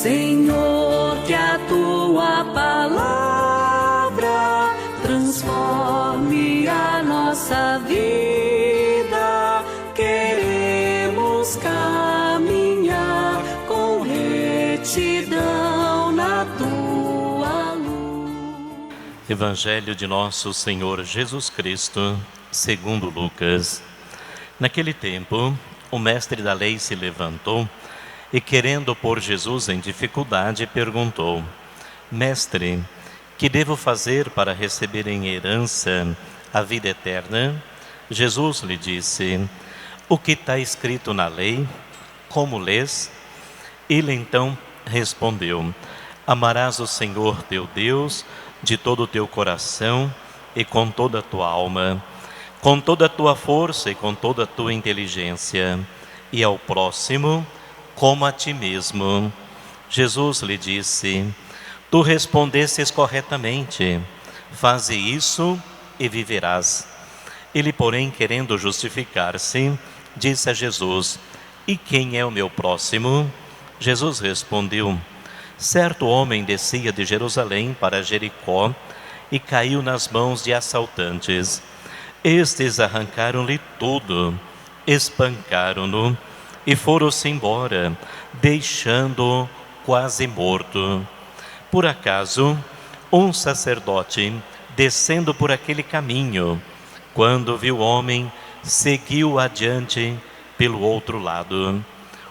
Senhor, que a tua palavra transforme a nossa vida. Queremos caminhar com retidão na tua luz. Evangelho de nosso Senhor Jesus Cristo, segundo Lucas. Naquele tempo, o mestre da lei se levantou e, querendo pôr Jesus em dificuldade, perguntou: Mestre, que devo fazer para receber em herança a vida eterna? Jesus lhe disse: O que está escrito na lei? Como lês? Ele então respondeu: Amarás o Senhor teu Deus de todo o teu coração e com toda a tua alma, com toda a tua força e com toda a tua inteligência, e ao próximo como a ti mesmo. Jesus lhe disse: Tu respondestes corretamente, faze isso e viverás. Ele, porém, querendo justificar-se, disse a Jesus: E quem é o meu próximo? Jesus respondeu: Certo homem descia de Jerusalém para Jericó e caiu nas mãos de assaltantes. Estes arrancaram-lhe tudo, espancaram-no e foram-se embora, deixando-o quase morto. Por acaso, um sacerdote, descendo por aquele caminho, quando viu o homem, seguiu adiante pelo outro lado.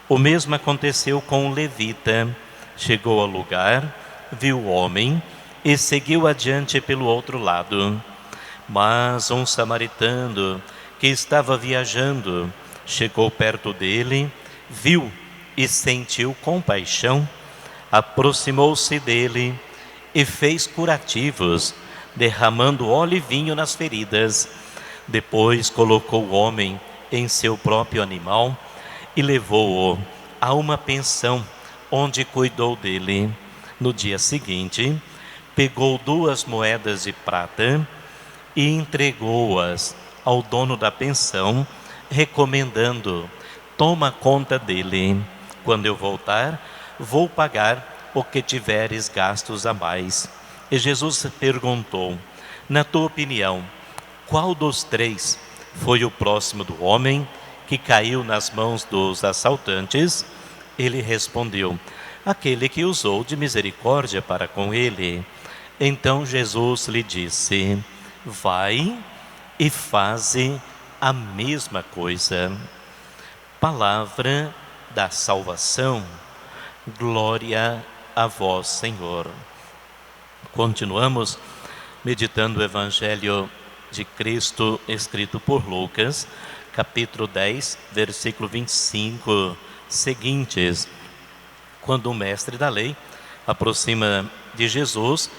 O mesmo aconteceu com um levita. Chegou ao lugar, viu o homem e seguiu adiante pelo outro lado. Mas um samaritano que estava viajando chegou perto dele, viu e sentiu compaixão, aproximou-se dele e fez curativos, derramando óleo e vinho nas feridas. Depois colocou o homem em seu próprio animal e levou-o a uma pensão, onde cuidou dele. No dia seguinte, pegou 2 moedas de prata e entregou-as ao dono da pensão, recomendando: Toma conta dele. Quando eu voltar, vou pagar o que tiveres gastos a mais. E Jesus perguntou: Na tua opinião, qual dos 3 foi o próximo do homem que caiu nas mãos dos assaltantes? Ele respondeu: Aquele que usou de misericórdia para com ele. Então Jesus lhe disse: Vai e faze a mesma coisa. Palavra da salvação. Glória a vós, Senhor. Continuamos meditando o Evangelho de Cristo escrito por Lucas, capítulo 10, versículo 25, seguintes. Quando o mestre da lei aproxima de Jesus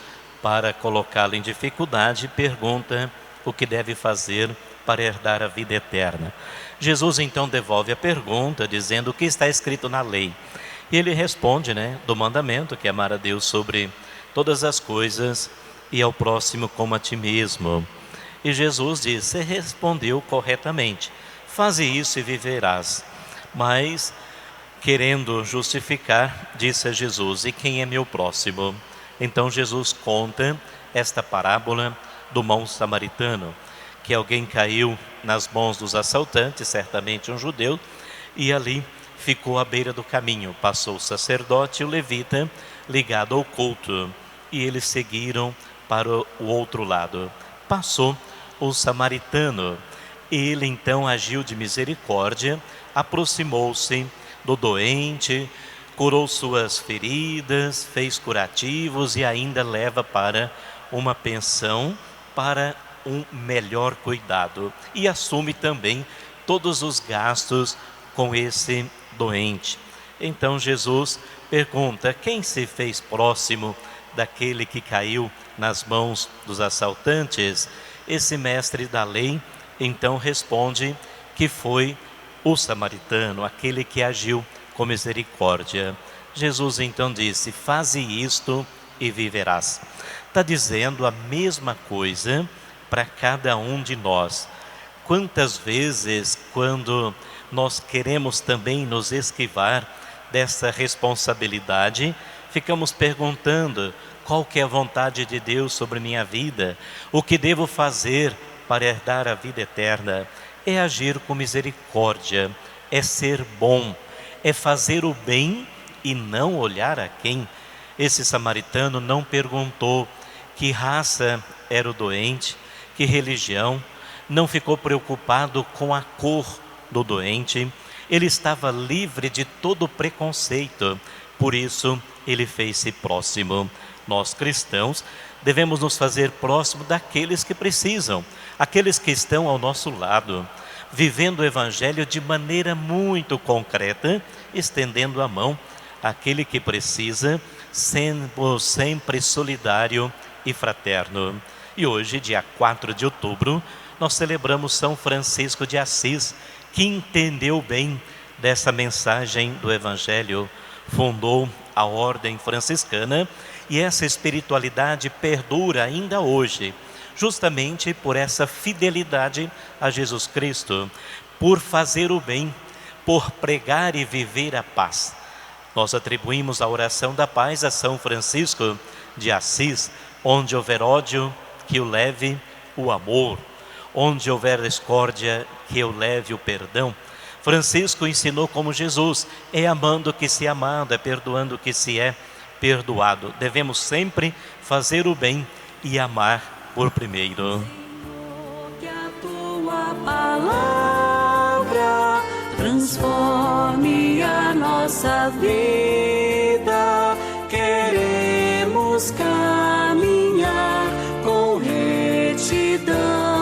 para colocá-lo em dificuldade, pergunta o que deve fazer para herdar a vida eterna. Jesus então devolve a pergunta, dizendo: o que está escrito na lei? E ele responde, do mandamento, que é amar a Deus sobre todas as coisas e ao próximo como a ti mesmo. E Jesus diz: você respondeu corretamente, faze isso e viverás. Mas, querendo justificar, disse a Jesus: e quem é meu próximo? Então Jesus conta esta parábola do bom samaritano, que alguém caiu nas mãos dos assaltantes, certamente um judeu, e ali ficou à beira do caminho. Passou o sacerdote e o levita ligado ao culto, e eles seguiram para o outro lado. Passou o samaritano, ele então agiu de misericórdia, aproximou-se do doente, curou suas feridas, fez curativos e ainda leva para uma pensão para um melhor cuidado, e assume também todos os gastos com esse doente. Então Jesus pergunta: quem se fez próximo daquele que caiu nas mãos dos assaltantes? Esse mestre da lei então responde que foi o samaritano, aquele que agiu com misericórdia. Jesus então disse: faze isto e viverás. Está dizendo a mesma coisa para cada um de nós. Quantas vezes, quando nós queremos também nos esquivar dessa responsabilidade, ficamos perguntando qual que é a vontade de Deus sobre minha vida, o que devo fazer para herdar a vida eterna. É agir com misericórdia, é ser bom, é fazer o bem e não olhar a quem. Esse samaritano não perguntou que raça era o doente, que religião, não ficou preocupado com a cor do doente, ele estava livre de todo preconceito, por isso ele fez-se próximo. Nós cristãos devemos nos fazer próximo daqueles que precisam, aqueles que estão ao nosso lado, vivendo o Evangelho de maneira muito concreta, estendendo a mão àquele que precisa, sendo sempre solidário e fraterno. E hoje, dia 4 de outubro, nós celebramos São Francisco de Assis, que entendeu bem dessa mensagem do Evangelho, fundou a ordem franciscana e essa espiritualidade perdura ainda hoje, justamente por essa fidelidade a Jesus Cristo, por fazer o bem, por pregar e viver a paz. Nós atribuímos a oração da paz a São Francisco de Assis, onde houver ódio, que eu leve o amor, onde houver discórdia, que eu leve o perdão. Francisco ensinou como Jesus, é amando que se é amado, é perdoando que se é perdoado. Devemos sempre fazer o bem e amar por primeiro. Senhor, que a tua palavra transforme a nossa vida. Queremos caminhar com retidão.